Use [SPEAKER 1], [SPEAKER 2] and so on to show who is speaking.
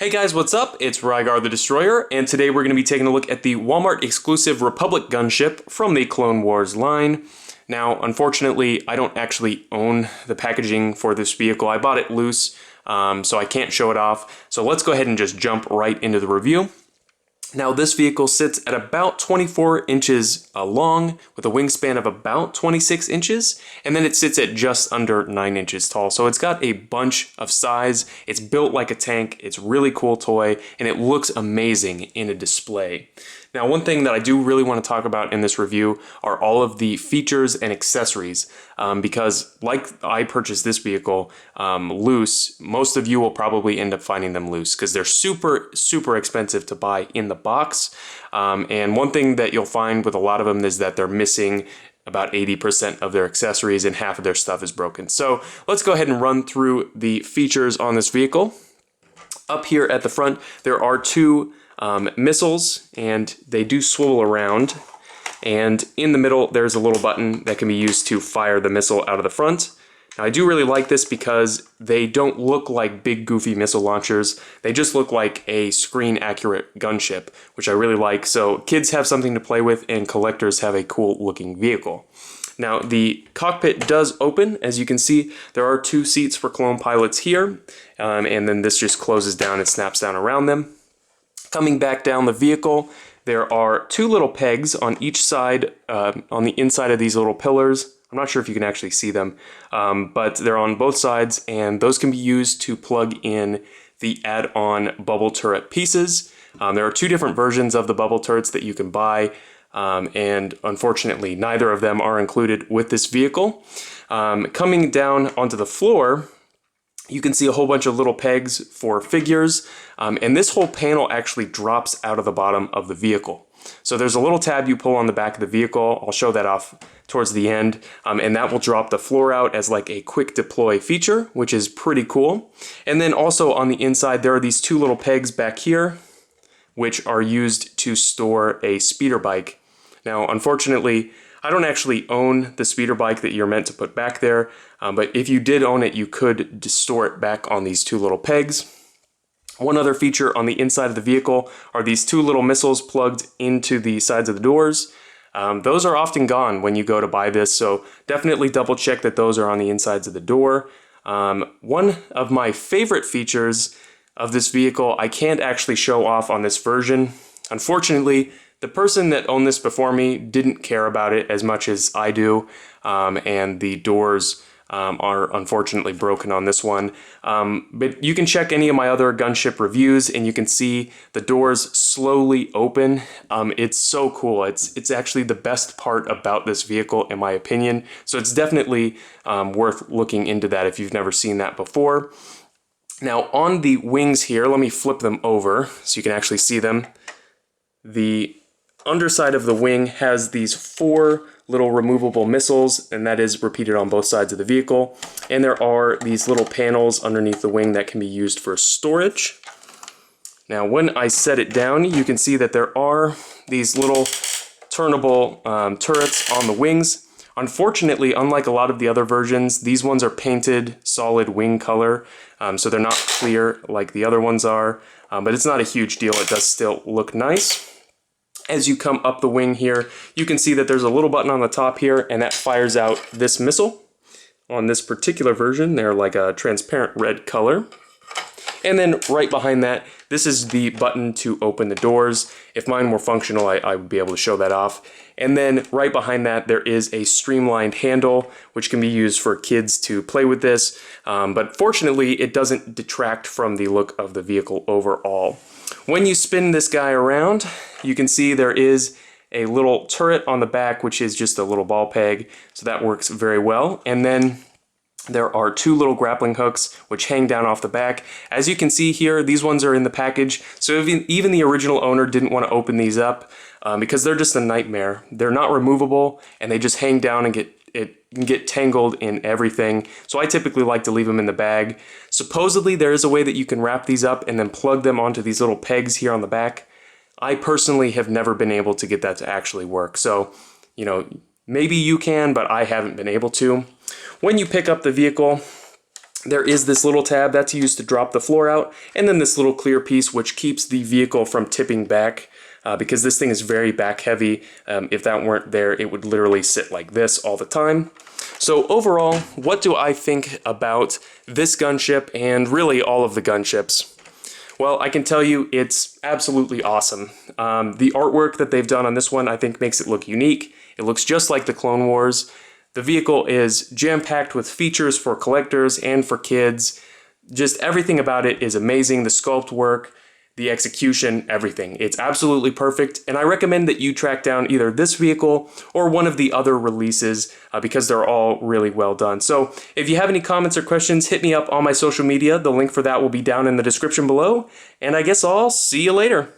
[SPEAKER 1] Hey guys, what's up? It's Rygar the Destroyer, and today we're going to be taking a look at the Walmart exclusive Republic gunship from the Clone Wars line. Now, unfortunately, I don't actually own the packaging for this vehicle. I bought it loose, so I can't show it off. So let's go ahead and just jump right into the review. Now, this vehicle sits at about 24 inches long with a wingspan of about 26 inches, and then it sits at just under 9 inches tall. So it's got a bunch of size. It's built like a tank. It's a really cool toy, and it looks amazing in a display. Now, one thing that I do really want to talk about in this review are all of the features and accessories, because like I purchased this vehicle loose, most of you will probably end up finding them loose because they're super expensive to buy in the box. And one thing that you'll find with a lot of them is that they're missing about 80% of their accessories and half of their stuff is broken. So let's go ahead and run through the features on this vehicle. Up here at the front, there are two missiles, and they do swivel around, and in the middle there's a little button that can be used to fire the missile out of the front. Now, I do really like this because they don't look like big goofy missile launchers. They just look like a screen accurate gunship, which I really like. So kids have something to play with and collectors have a cool looking vehicle. Now, the cockpit does open. As you can see, there are two seats for clone pilots here, and then this just closes down and snaps down around them. Coming back down the vehicle, there are two little pegs on each side, on the inside of these little pillars. I'm not sure if you can actually see them, but they're on both sides, and those can be used to plug in the add-on bubble turret pieces. There are two different versions of the bubble turrets that you can buy, and unfortunately, neither of them are included with this vehicle. Coming down onto the floor, you can see a whole bunch of little pegs for figures, and this whole panel actually drops out of the bottom of the vehicle. So there's a little tab you pull on the back of the vehicle. I'll show that off towards the end, and that will drop the floor out as like a quick deploy feature, which is pretty cool. And then also on the inside, there are these two little pegs back here, which are used to store a speeder bike. Now, unfortunately, I don't actually own the speeder bike that you're meant to put back there, but if you did own it, you could store it back on these two little pegs. One other feature on the inside of the vehicle are these two little missiles plugged into the sides of the doors. Those are often gone when you go to buy this, so definitely double check that those are on the insides of the door. One of my favorite features of this vehicle I can't actually show off on this version. Unfortunately, the person that owned this before me didn't care about it as much as I do, and the doors are unfortunately broken on this one. But you can check any of my other gunship reviews and you can see the doors slowly open. It's so cool. It's actually the best part about this vehicle in my opinion. So it's definitely worth looking into that if you've never seen that before. Now on the wings here, let me flip them over so you can actually see them. The underside of the wing has these four little removable missiles, and that is repeated on both sides of the vehicle. And there are these little panels underneath the wing that can be used for storage. Now, when I set it down, you can see that there are these little turnable turrets on the wings. Unfortunately, unlike a lot of the other versions, these ones are painted solid wing color, so they're not clear like the other ones are, but it's not a huge deal. It does still look nice. As you come up the wing here, you can see that there's a little button on the top here, and that fires out this missile. On this particular version, they're like a transparent red color. And then right behind that, this is the button to open the doors. If mine were functional, I would be able to show that off. And then right behind that, there is a streamlined handle, which can be used for kids to play with this. But fortunately, it doesn't detract from the look of the vehicle overall. When you spin this guy around, you can see there is a little turret on the back, which is just a little ball peg. So that works very well. And then there are two little grappling hooks which hang down off the back. As you can see here, these ones are in the package. So even the original owner didn't want to open these up because they're just a nightmare. They're not removable and they just hang down and get tangled in everything. So I typically like to leave them in the bag. Supposedly there is a way that you can wrap these up and then plug them onto these little pegs here on the back. I personally have never been able to get that to actually work. So, you know, maybe you can, but I haven't been able to. When you pick up the vehicle, There is this little tab that's used to drop the floor out, and then this little clear piece which keeps the vehicle from tipping back because this thing is very back heavy. If that weren't there, it would literally sit like this all the time. So overall, what do I think about this gunship and really all of the gunships? Well, I can tell you it's absolutely awesome. The artwork that they've done on this one I think makes it look unique. It looks just like the Clone Wars. The vehicle is jam-packed with features for collectors and for kids. Just everything about it is amazing. The sculpt work, the execution, everything. It's absolutely perfect, and I recommend that you track down either this vehicle or one of the other releases because they're all really well done. So if you have any comments or questions, hit me up on my social media. The link for that will be down in the description below, and I guess I'll see you later.